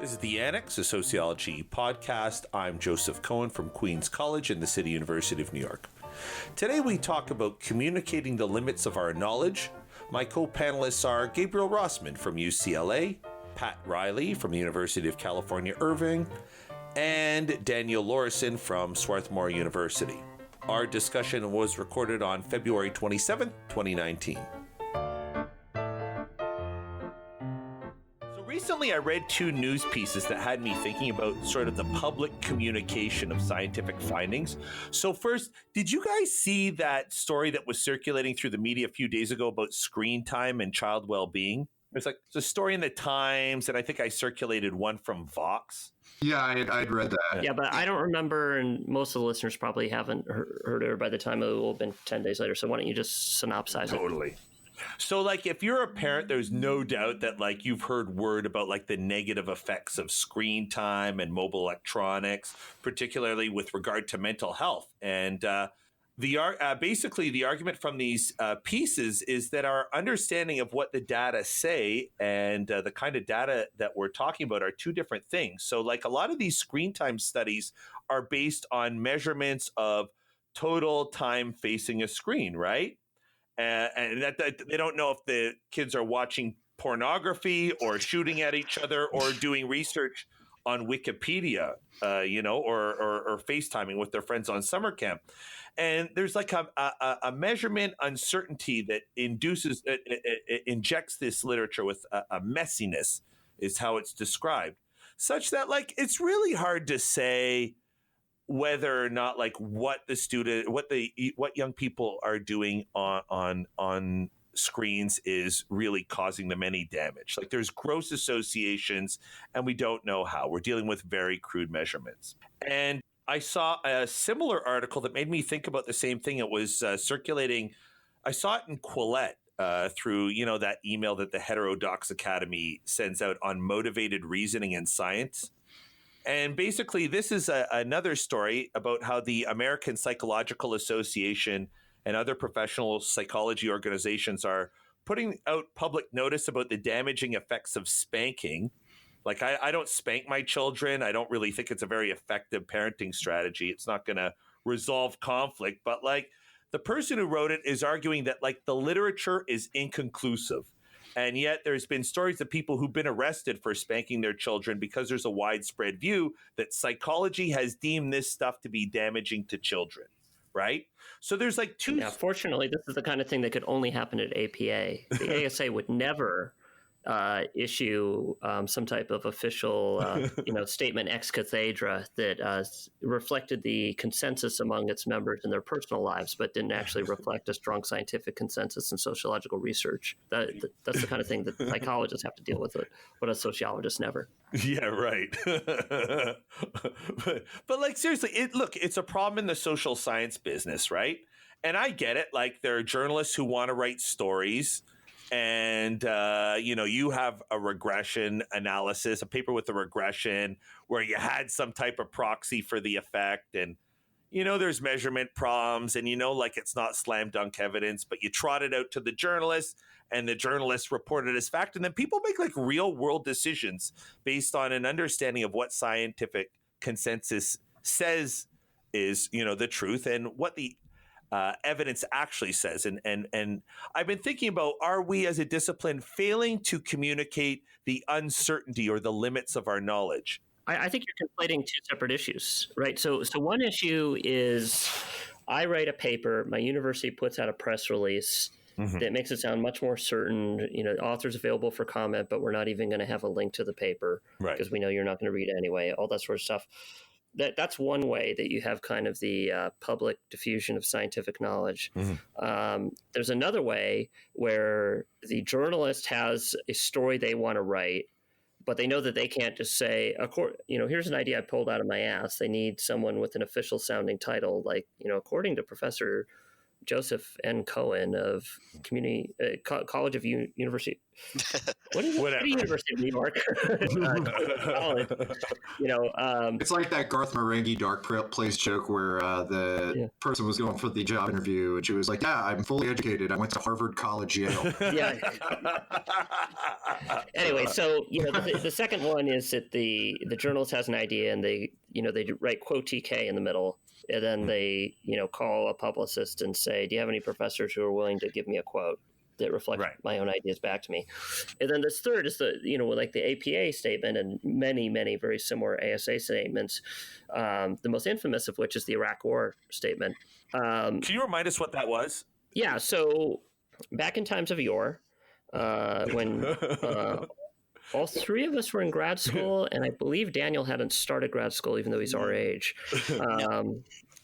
This is the Annex, a sociology podcast. I'm Joseph Cohen from Queens College and the City University of New York. Today we talk about communicating the limits of our knowledge. My co-panelists are Gabriel Rossman from UCLA, Pat Riley from the University of California, Irvine, and Daniel Lorison from Swarthmore University. Our discussion was recorded on February 27, 2019. Recently, I read two news pieces that had me thinking about sort of the public communication of scientific findings. So first, did you guys see that story that was circulating through the media a few days ago about screen time and child well-being? There's a story in the Times, and I think I circulated one from Vox. Yeah, I'd read that. Yeah, but I don't remember, and most of the listeners probably haven't heard it by the time it will have been 10 days later. So why don't you just synopsize it? Totally. So, if you're a parent, there's no doubt that, you've heard word about, the negative effects of screen time and mobile electronics, particularly with regard to mental health. And basically, the argument from these pieces is that our understanding of what the data say and the kind of data that we're talking about are two different things. So, a lot of these screen time studies are based on measurements of total time facing a screen, right? And that they don't know if the kids are watching pornography or shooting at each other or doing research on Wikipedia, or FaceTiming with their friends on summer camp. And there's a measurement uncertainty that injects this literature with a messiness, is how it's described, such that it's really hard to say whether or not what young people are doing on screens is really causing them any damage. There's gross associations and we don't know how. We're dealing with very crude measurements. And I saw a similar article that made me think about the same thing. It was circulating. I saw it in Quillette through, that email that the Heterodox Academy sends out on motivated reasoning and science. And basically, this is another story about how the American Psychological Association and other professional psychology organizations are putting out public notice about the damaging effects of spanking. I don't spank my children. I don't really think it's a very effective parenting strategy. It's not going to resolve conflict. But the person who wrote it is arguing that the literature is inconclusive. And yet there's been stories of people who've been arrested for spanking their children because there's a widespread view that psychology has deemed this stuff to be damaging to children, right? So there's two... Yeah, fortunately, this is the kind of thing that could only happen at APA. The ASA would never issue some type of official statement ex cathedra that reflected the consensus among its members in their personal lives, but didn't actually reflect a strong scientific consensus in sociological research. That's the kind of thing that psychologists have to deal with, but a sociologist never. Yeah, right. but seriously, it's a problem in the social science business, right? And I get it. There are journalists who want to write stories. And, you have a regression analysis, a paper with a regression where you had some type of proxy for the effect. And, there's measurement problems and, it's not slam dunk evidence, but you trot it out to the journalists and the journalists report it as fact. And then people make real world decisions based on an understanding of what scientific consensus says is, the truth and what the evidence actually says. And I've been thinking about, are we as a discipline failing to communicate the uncertainty or the limits of our knowledge? I think you're conflating two separate issues, right? So one issue is I write a paper, my university puts out a press release that makes it sound much more certain, the author's available for comment, but we're not even going to have a link to the paper because we know you're not going to read it anyway, all that sort of stuff. That's one way that you have kind of the public diffusion of scientific knowledge. There's another way where the journalist has a story they want to write, but they know that they can't just say, here's an idea I pulled out of my ass. They need someone with an official sounding title, according to Professor Joseph N. Cohen of Community College of University. What is it? Whatever. University of New York College. It's like that Garth Marenghi Dark Place joke where the person was going for the job interview and she was like, "Yeah, I'm fully educated. I went to Harvard College, Yale." Yeah. Anyway, so the second one is that the journalist has an idea and they write quote TK in the middle, and then they call a publicist and say, "Do you have any professors who are willing to give me a quote that reflect my own ideas back to me?" And then this third is like the APA statement and many very similar ASA statements. The most infamous of which is the Iraq War statement. Can you remind us what that was? Yeah, so back in times of yore, when all three of us were in grad school, and I believe Daniel hadn't started grad school, even though he's our age.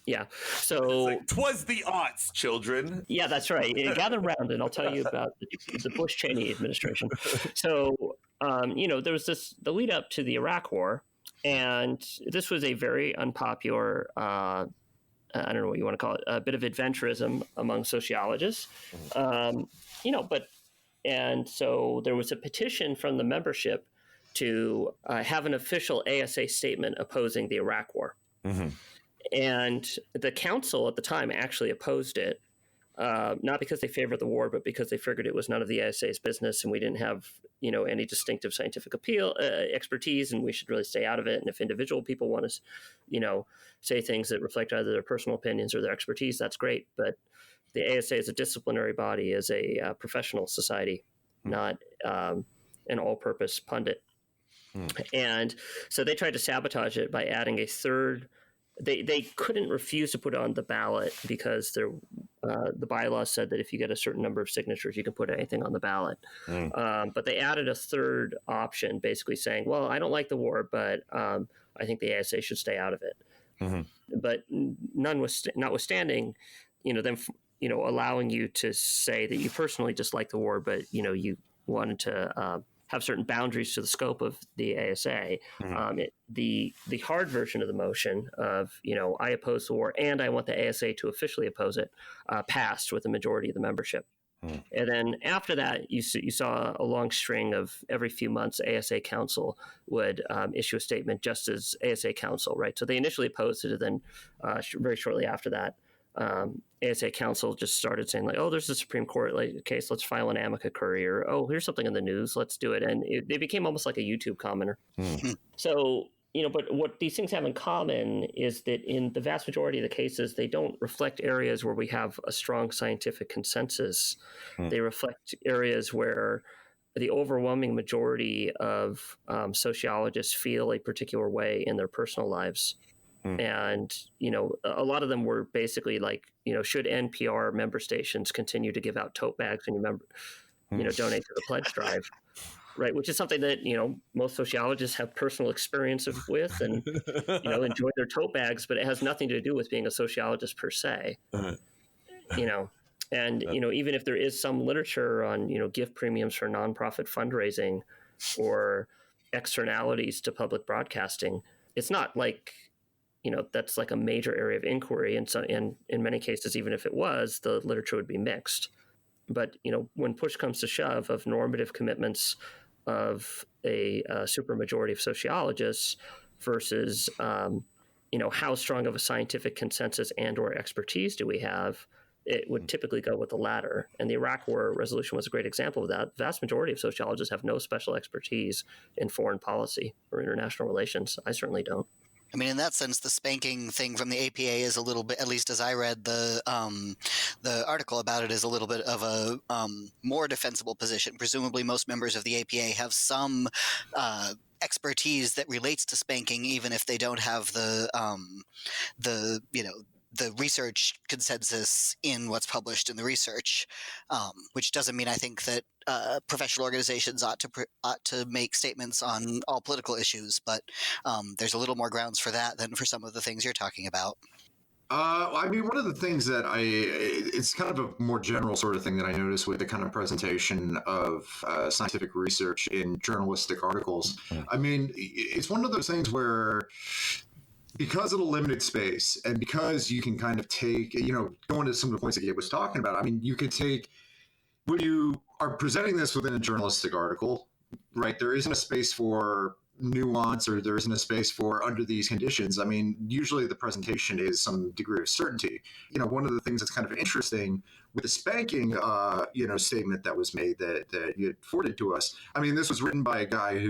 Yeah, so like, 'twas the aughts, children. Yeah, that's right. Gather round, and I'll tell you about the Bush-Cheney administration. So, there was the lead up to the Iraq War, and this was a very unpopular. I don't know what you want to call it, a bit of adventurism among sociologists, and so there was a petition from the membership to have an official ASA statement opposing the Iraq War. Mm-hmm. And the council at the time actually opposed it, not because they favored the war, but because they figured it was none of the ASA's business, and we didn't have, any distinctive scientific expertise, and we should really stay out of it. And if individual people want to, say things that reflect either their personal opinions or their expertise, that's great. But the ASA is a disciplinary body, is a professional society, not an all-purpose pundit. And so they tried to sabotage it by adding a third. They couldn't refuse to put it on the ballot because the bylaws said that if you get a certain number of signatures, you can put anything on the ballot. But they added a third option, basically saying, well, I don't like the war, but I think the ASA should stay out of it. Mm-hmm. But notwithstanding, them, allowing you to say that you personally dislike the war, but, you wanted to have certain boundaries to the scope of the ASA. Mm-hmm. The hard version of the motion of, I oppose the war and I want the ASA to officially oppose it, passed with a majority of the membership. Mm-hmm. And then after that, you saw a long string of every few months, ASA Council would issue a statement just as ASA Council, right? So they initially opposed it, and then very shortly after that, ASA Council just started saying like, oh, there's a Supreme Court case, let's file an amicus curiae, or oh, here's something in the news, let's do it. And they became almost like a YouTube commenter. So, but what these things have in common is that in the vast majority of the cases, they don't reflect areas where we have a strong scientific consensus. They reflect areas where the overwhelming majority of sociologists feel a particular way in their personal lives. And, a lot of them were basically like, should NPR member stations continue to give out tote bags when you donate to the pledge drive, right? Which is something that, most sociologists have personal experience with and, enjoy their tote bags, but it has nothing to do with being a sociologist per se, And, even if there is some literature on, gift premiums for nonprofit fundraising or externalities to public broadcasting, it's not like, that's like a major area of inquiry. And so in many cases, even if it was, the literature would be mixed. But, when push comes to shove of normative commitments of a supermajority of sociologists versus, how strong of a scientific consensus and or expertise do we have, it would typically go with the latter. And the Iraq War resolution was a great example of that. The vast majority of sociologists have no special expertise in foreign policy or international relations. I certainly don't. I mean, in that sense, the spanking thing from the APA is a little bit, at least as I read the article about it, is a little bit of a more defensible position. Presumably, most members of the APA have some expertise that relates to spanking, even if they don't have the research consensus in what's published in the research, which doesn't mean I think that professional organizations ought to make statements on all political issues, but there's a little more grounds for that than for some of the things you're talking about. I mean, one of the things that it's kind of a more general sort of thing that I noticed with the kind of presentation of scientific research in journalistic articles. I mean, it's one of those things where because of the limited space and because you can kind of take, going to some of the points that Gabe was talking about, I mean, you could take, when you are presenting this within a journalistic article, right, there isn't a space for nuance or there isn't a space for under these conditions. I mean, usually the presentation is some degree of certainty. One of the things that's kind of interesting with the spanking, statement that was made that you forwarded to us. I mean, this was written by a guy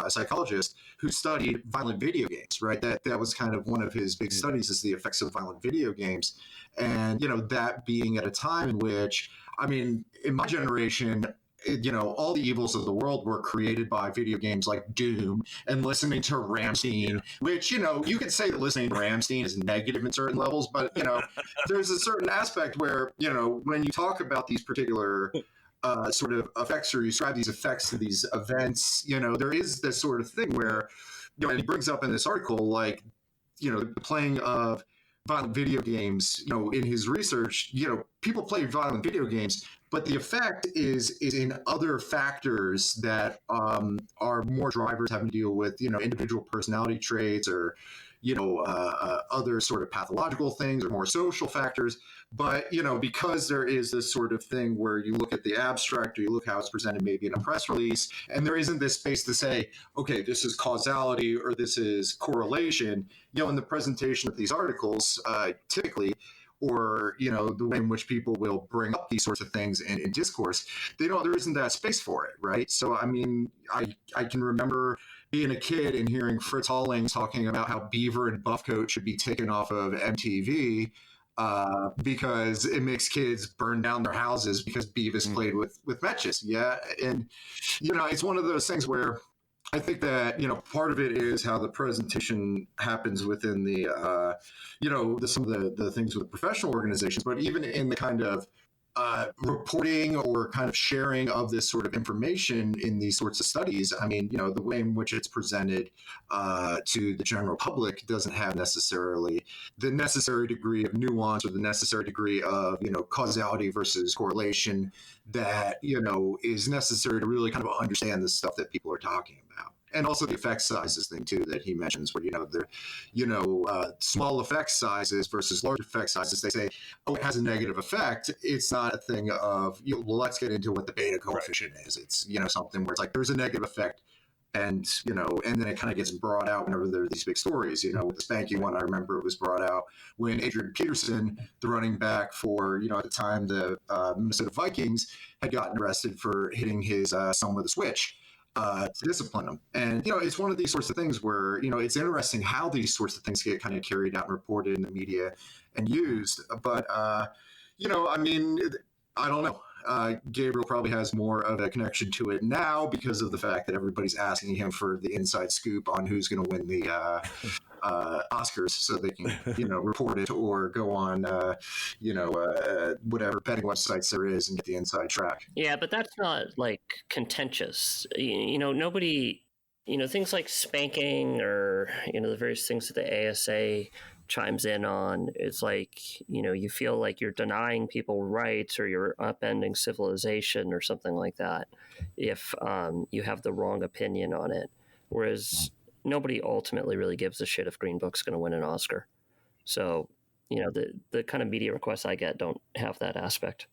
a psychologist who studied violent video games, right? That was kind of one of his big studies is the effects of violent video games. And, that being at a time in which, I mean, in my generation, all the evils of the world were created by video games like Doom and listening to Rammstein, which, you could say that listening to Rammstein is negative in certain levels, but, there's a certain aspect where, when you talk about these particular sort of effects or you describe these effects to these events, there is this sort of thing where, and he brings up in this article, like, the playing of violent video games, in his research, people play violent video games, but the effect is in other factors that are more drivers having to deal with, individual personality traits or, other sort of pathological things or more social factors. But, because there is this sort of thing where you look at the abstract or you look how it's presented maybe in a press release, and there isn't this space to say, okay, this is causality or this is correlation, in the presentation of these articles, typically, or, the way in which people will bring up these sorts of things in discourse, there isn't that space for it, right? So, I mean, I can remember being a kid and hearing Fritz Hollings talking about how Beaver and Buffcoat should be taken off of MTV because it makes kids burn down their houses because Beavis played with matches. Yeah. And, it's one of those things where I think that, part of it is how the presentation happens within the, some of the things with professional organizations, but even in the kind of reporting or kind of sharing of this sort of information in these sorts of studies, I mean, the way in which it's presented to the general public doesn't have necessarily the necessary degree of nuance or the necessary degree of, causality versus correlation that, is necessary to really kind of understand the stuff that people are talking about. And also the effect sizes thing too that he mentions, where small effect sizes versus large effect sizes. They say, oh, it has a negative effect. It's not a thing of let's get into what the beta coefficient is. It's something where it's like there's a negative effect, and and then it kind of gets brought out whenever there are these big stories. With the Spanky one, I remember it was brought out when Adrian Peterson, the running back for at the time the Minnesota Vikings, had gotten arrested for hitting his son with a switch. To discipline them. And, it's one of these sorts of things where, it's interesting how these sorts of things get kind of carried out and reported in the media and used. But, I mean, I don't know. Gabriel probably has more of a connection to it now because of the fact that everybody's asking him for the inside scoop on who's going to win the Oscars so they can, report it or go on, whatever betting websites there is and get the inside track. Yeah, but that's not like contentious. Nobody, things like spanking or, the various things that the ASA chimes in on, it's like, you feel like you're denying people rights or you're upending civilization or something like that if you have the wrong opinion on it. Whereas nobody ultimately really gives a shit if Green Book's going to win an Oscar. So, the kind of media requests I get don't have that aspect.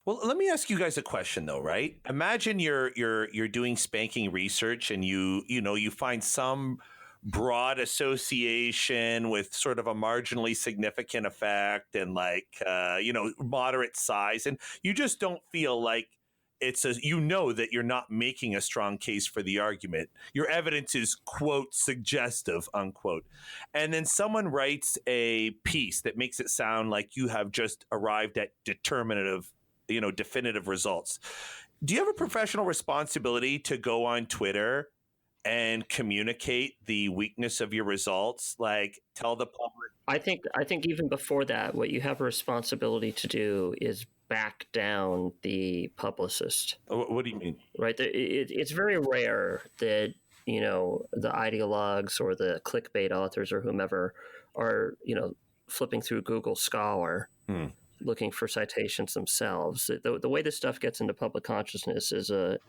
Well, let me ask you guys a question though, right? Imagine you're doing spanking research and you find some broad association with sort of a marginally significant effect and moderate size, and you just don't feel like it's that you're not making a strong case for the argument. Your evidence is, quote, suggestive, unquote. And then someone writes a piece that makes it sound like you have just arrived at definitive results. Do you have a professional responsibility to go on Twitter and communicate the weakness of your results, like tell the public? I think even before that, what you have a responsibility to do is back down the publicist. What do you mean? Right. It's very rare that, the ideologues or the clickbait authors or whomever are, flipping through Google Scholar looking for citations themselves. The way this stuff gets into public consciousness is a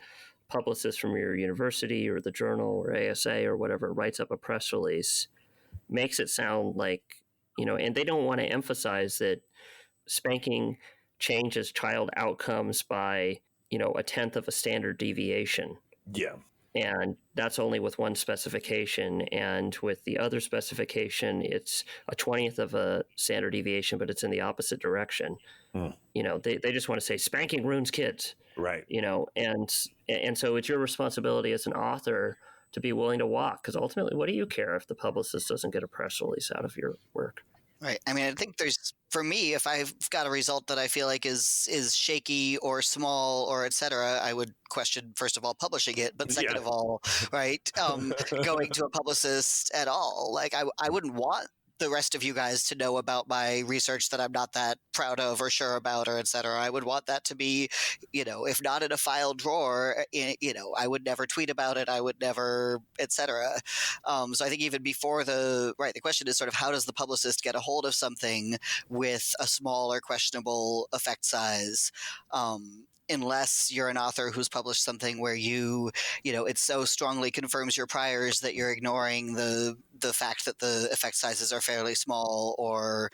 publicist from your university or the journal or ASA or whatever writes up a press release makes it sound like, and they don't want to emphasize that spanking changes child outcomes by, a tenth of a standard deviation. Yeah. And that's only with one specification. And with the other specification, it's a 20th of a standard deviation, but it's in the opposite direction. They just want to say spanking ruins kids. Right. And so it's your responsibility as an author to be willing to walk, because ultimately, what do you care if the publicist doesn't get a press release out of your work? Right. I mean, I think for me, if I've got a result that I feel like is shaky or small or et cetera, I would question, first of all, publishing it, but second of all, right, going to a publicist at all. Like, I wouldn't want the rest of you guys to know about my research that I'm not that proud of or sure about or et cetera. I would want that to be, if not in a file drawer, I would never tweet about it. I would never, et cetera. So I think even before the question is sort of how does the publicist get a hold of something with a small or questionable effect size? Unless you're an author who's published something where it so strongly confirms your priors that you're ignoring the fact that the effect sizes are fairly small or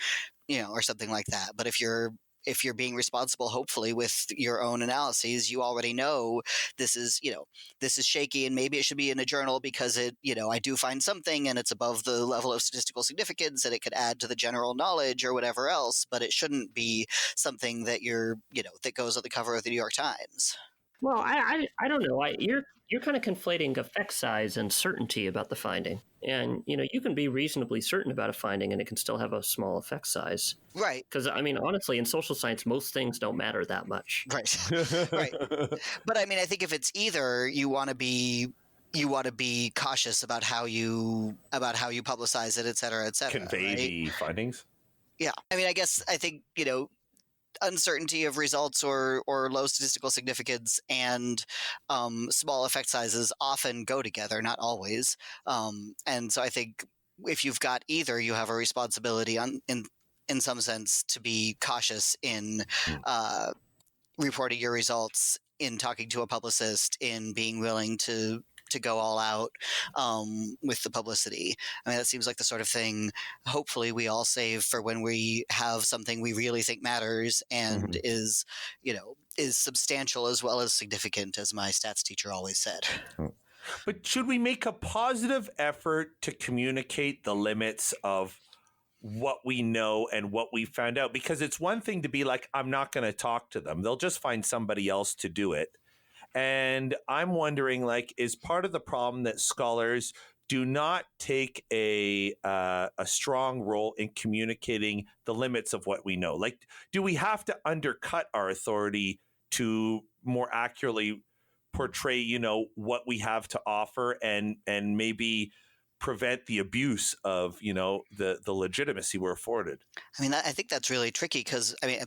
something like that. But if you're being responsible, hopefully with your own analyses, you already know this is shaky and maybe it should be in a journal because I do find something and it's above the level of statistical significance and it could add to the general knowledge or whatever else, but it shouldn't be something that that goes on the cover of the New York Times. Well, I don't know. You're kind of conflating effect size and certainty about the finding. And, you can be reasonably certain about a finding and it can still have a small effect size. Right. Because, honestly, in social science, most things don't matter that much. Right. Right. But, I think if it's either, you want to be cautious about how you publicize it, et cetera, convey right? the findings. Yeah. I think, uncertainty of results or low statistical significance and small effect sizes often go together, not always. And so I think if you've got either, you have a responsibility in some sense to be cautious in reporting your results, in talking to a publicist, in being willing to go all out with the publicity. That seems like the sort of thing hopefully we all save for when we have something we really think matters and is substantial as well as significant, as my stats teacher always said. But should we make a positive effort to communicate the limits of what we know and what we found out? Because it's one thing to be like, I'm not going to talk to them. They'll just find somebody else to do it. And I'm wondering, is part of the problem that scholars do not take a strong role in communicating the limits of what we know? Do we have to undercut our authority to more accurately portray, what we have to offer and maybe prevent the abuse of, the legitimacy we're afforded? I think that's really tricky because, I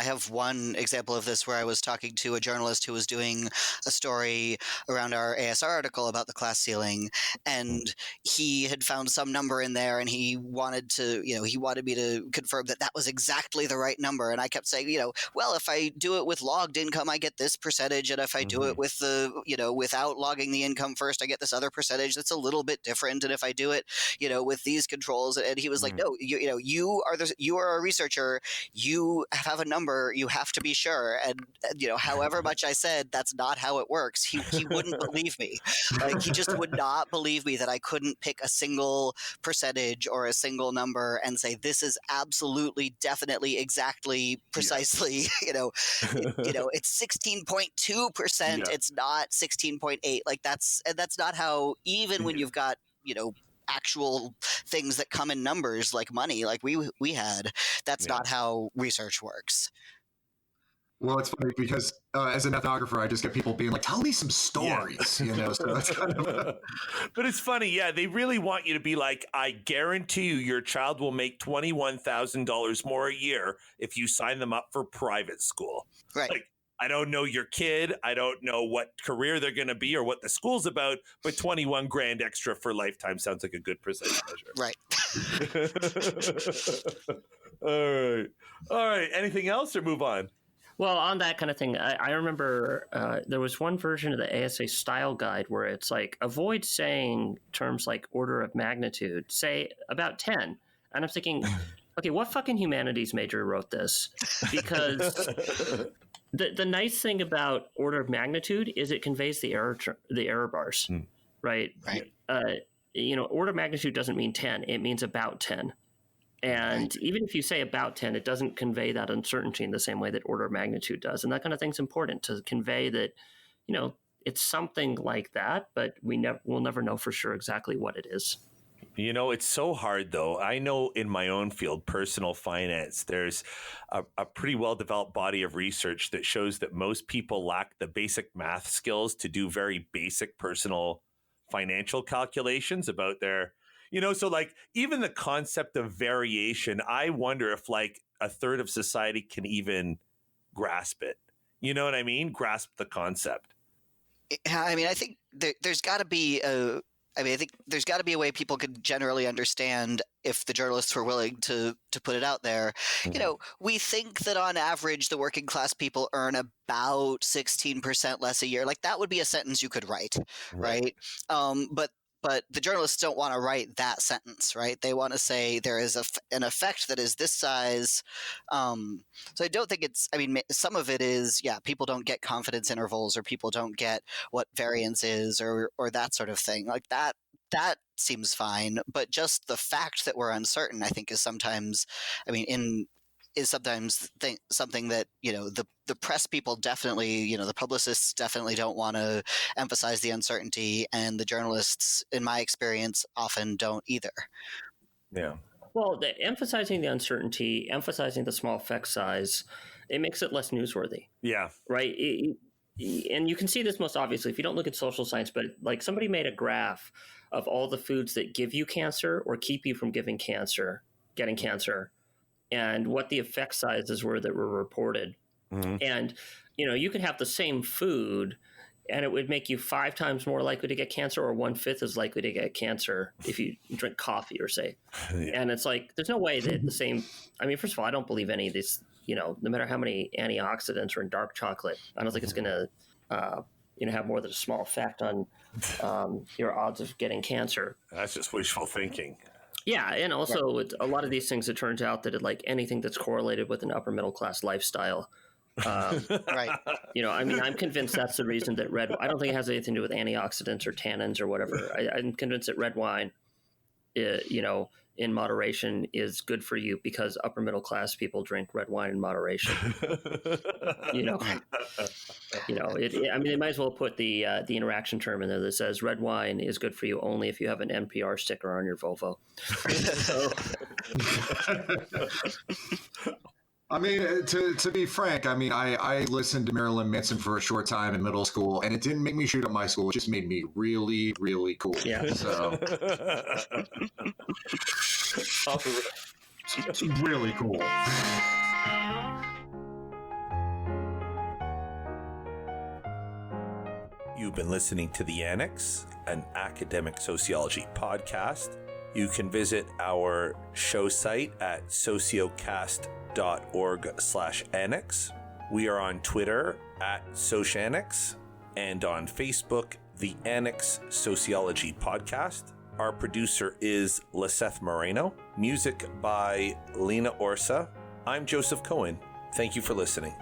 have one example of this where I was talking to a journalist who was doing a story around our ASR article about the class ceiling, and he had found some number in there and he wanted me to confirm that was exactly the right number. And I kept saying, well, if I do it with logged income, I get this percentage. And if I do it with without logging the income first, I get this other percentage that's a little bit different. And if I do it, with these controls, and he was like, no, you are a researcher. You have a number. You have to be sure. And however much I said, that's not how it works. He wouldn't believe me. He just would not believe me that I couldn't pick a single percentage or a single number and say this is absolutely, definitely, exactly, precisely. It's 16.2%. It's not 16.8. That's not how. Even when you've got actual things that come in numbers like money, like we had, that's not how research works. Well, it's funny because as an ethnographer, I just get people being like, tell me some stories, so that's kind of... But it's funny. Yeah. They really want you to be like, I guarantee you your child will make $21,000 more a year if you sign them up for private school. Right. I don't know your kid. I don't know what career they're going to be or what the school's about, but 21 grand extra for lifetime sounds like a good percentage measure. Right. All right. Anything else or move on? Well, on that kind of thing, I remember there was one version of the ASA style guide where it's like, avoid saying terms like order of magnitude, say about 10. And I'm thinking, okay, what fucking humanities major wrote this? Because the nice thing about order of magnitude is it conveys the error bars, right? Right. Order of magnitude doesn't mean 10; it means about 10. And even if you say about 10, it doesn't convey that uncertainty in the same way that order of magnitude does. And that kind of thing's important to convey that, it's something like that, but we'll never know for sure exactly what it is. It's so hard, though. I know in my own field, personal finance, there's a pretty well-developed body of research that shows that most people lack the basic math skills to do very basic personal financial calculations about their, so like even the concept of variation, I wonder if like a third of society can even grasp it. You know what I mean? Grasp the concept. I mean, I think there's got to be I think there's got to be a way people could generally understand if the journalists were willing to put it out there. Mm-hmm. We think that on average, the working class people earn about 16% less a year. Like that would be a sentence you could write, right? But the journalists don't want to write that sentence, right? They want to say there is an effect that is this size. So I don't think some of it is, people don't get confidence intervals or people don't get what variance is or that sort of thing. Like that seems fine. But just the fact that we're uncertain, I think, is sometimes, something that the press people definitely, the publicists definitely don't want to emphasize the uncertainty, and the journalists, in my experience, often don't either. Yeah. Well, emphasizing the uncertainty, emphasizing the small effect size, it makes it less newsworthy. Yeah. Right. And you can see this most obviously if you don't look at social science, but like somebody made a graph of all the foods that give you cancer or keep you from getting cancer, and what the effect sizes were that were reported. Mm-hmm. And, you could have the same food and it would make you 5 times more likely to get cancer or 1/5 as likely to get cancer if you drink coffee or say. Yeah. And it's like, there's no way that the same, first of all, I don't believe any of these, no matter how many antioxidants are in dark chocolate, I don't think it's going to, have more than a small effect on your odds of getting cancer. That's just wishful thinking. Yeah, and also a lot of these things, it turns out that anything that's correlated with an upper middle class lifestyle. Right. I'm convinced that's the reason that I don't think it has anything to do with antioxidants or tannins or whatever. I'm convinced that red wine, in moderation is good for you because upper middle class people drink red wine in moderation. They might as well put the interaction term in there that says red wine is good for you only if you have an NPR sticker on your Volvo. To be frank, I listened to Marilyn Manson for a short time in middle school, and it didn't make me shoot up my school. It just made me really, really cool. Yeah. So it's really cool. You've been listening to The Annex, an academic sociology podcast. You can visit our show site at sociocast.org/annex. We are on Twitter @SocAnnex and on Facebook, The Annex Sociology Podcast. Our producer is Liseth Moreno. Music by Lena Orsa. I'm Joseph Cohen. Thank you for listening.